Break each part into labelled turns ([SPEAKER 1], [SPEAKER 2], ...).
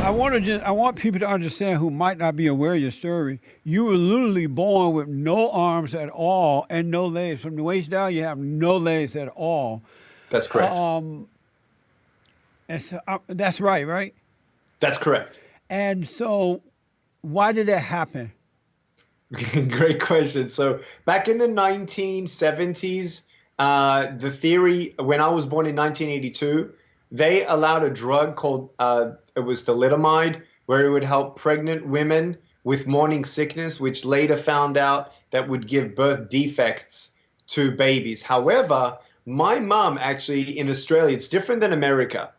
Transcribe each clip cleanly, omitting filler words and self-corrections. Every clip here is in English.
[SPEAKER 1] I want people to understand who might not be aware of your story. You were literally born with no arms at all and no legs. From the waist down, you have no legs at all.
[SPEAKER 2] That's correct.
[SPEAKER 1] Um, and so, that's right, right?
[SPEAKER 2] That's correct.
[SPEAKER 1] And so, why did that happen?
[SPEAKER 2] Great question. So back in the 1970s, the theory, when I was born in 1982, they allowed a drug called, it was thalidomide, where it would help pregnant women with morning sickness, which later found out that would give birth defects to babies. However, my mom actually in Australia, it's different than America.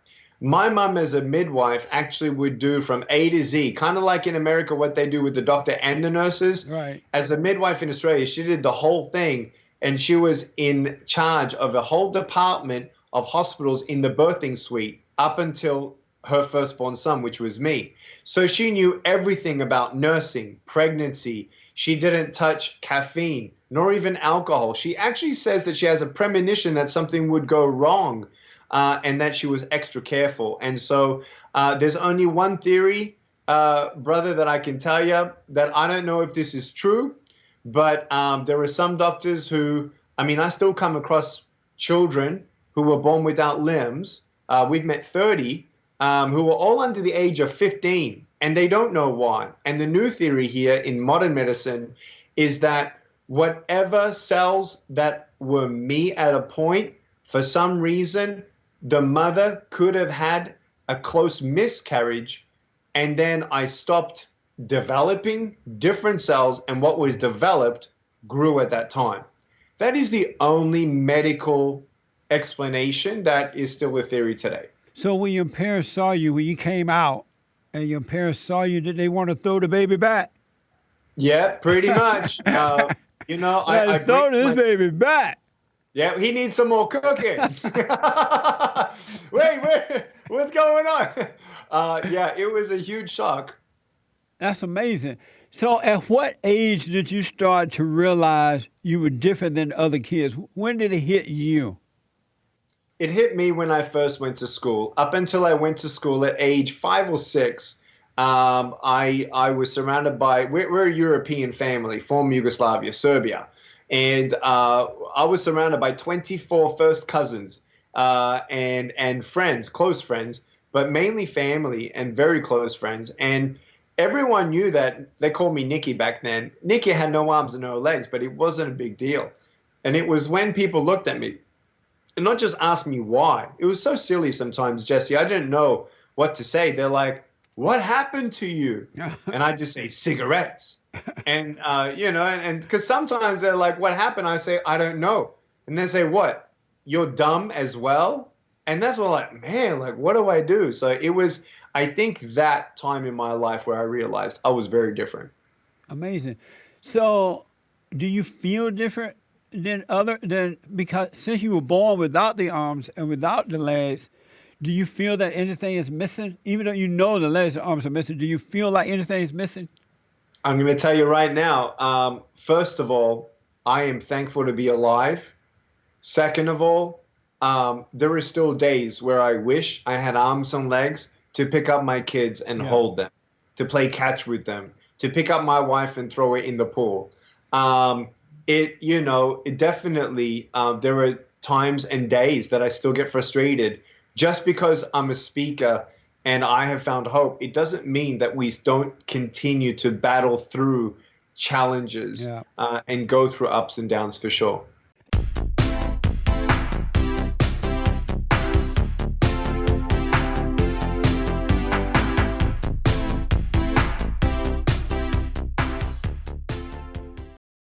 [SPEAKER 2] My mom as a midwife actually would do from A to Z, kind of like in America what they do with the doctor and the nurses.
[SPEAKER 1] Right.
[SPEAKER 2] As a midwife in Australia, she did the whole thing, and she was in charge of a whole department of hospitals in the birthing suite up until her firstborn son, which was me. So she knew everything about nursing, pregnancy. She didn't touch caffeine, nor even alcohol. She actually says that she has a premonition that something would go wrong. And that she was extra careful. And so there's only one theory, brother, that I can tell you that I don't know if this is true, but there are some doctors who, I mean, I still come across children who were born without limbs. We've met 30 who were all under the age of 15, and they don't know why. And the new theory here in modern medicine is that whatever cells that were me at a point, for some reason, the mother could have had a close miscarriage, and then I stopped developing different cells, and what was developed grew at that time. That is the only medical explanation that is still a theory today.
[SPEAKER 1] So when your parents saw you, when you came out, and your parents saw you, did they want to throw the baby back?
[SPEAKER 2] Yeah, pretty much. I
[SPEAKER 1] throw this baby back.
[SPEAKER 2] Yeah, he needs some more cooking. wait, what's going on? Yeah, it was a huge shock.
[SPEAKER 1] That's amazing. So at what age did you start to realize you were different than other kids? When did it hit you?
[SPEAKER 2] It hit me when I first went to school. Up until I went to school at age 5 or 6, I was surrounded by, we're a European family, former Yugoslavia, Serbia. And I was surrounded by 24 first cousins and friends, close friends, but mainly family and very close friends. And everyone knew that. They called me Nicky back then. Nicky had no arms and no legs, but it wasn't a big deal. And it was when people looked at me and not just asked me why. It was so silly sometimes, Jesse. I didn't know what to say. They're like, "What happened to you?" And I just say, "Cigarettes." And, and because sometimes they're like, "What happened?" I say, "I don't know." And they say, "What? You're dumb as well?" And that's what, like, man, like, what do I do? So it was, I think, that time in my life where I realized I was very different.
[SPEAKER 1] Amazing. So do you feel different because since you were born without the arms and without the legs, do you feel that anything is missing? Even though you know the legs and arms are missing, do you feel like anything is missing?
[SPEAKER 2] I'm going to tell you right now, first of all, I am thankful to be alive. Second of all, there are still days where I wish I had arms and legs to pick up my kids and hold them, to play catch with them, to pick up my wife and throw it in the pool. It definitely, there are times and days that I still get frustrated. Just because I'm a speaker and I have found hope, it doesn't mean that we don't continue to battle through challenges and go through ups and downs for sure.